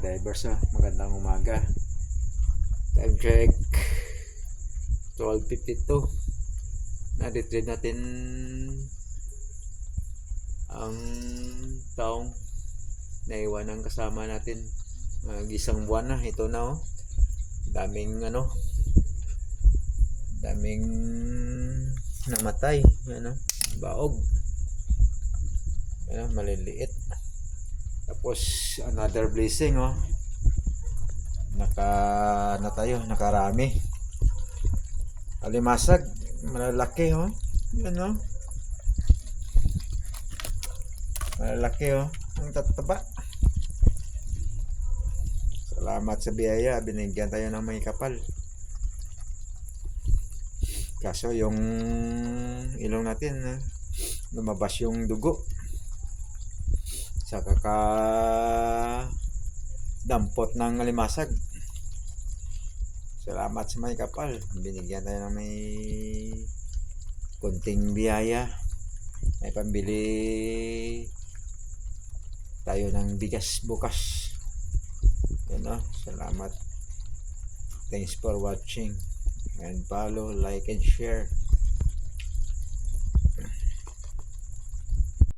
ka-divers, magandang umaga. Time check 12:52. Na-retrieve natin ang taong naiwan ng kasama natin. Isang buwan na ito na. Daming daming namatay, baog, maliliit. Tapos another blessing, nakarami. Alimasag, malalaki, malalaki, ang tataba. Salamat sa biyaya, binigyan tayo ng may kapal. Kaso yung ilong natin, lumabas yung dugo sa dampot ng alimasag. Salamat sa may kapal, binigyan tayo ng may kunting biyaya, may pambili tayo ng bigas bukas. Salamat. Thanks for watching, and follow, like, and share.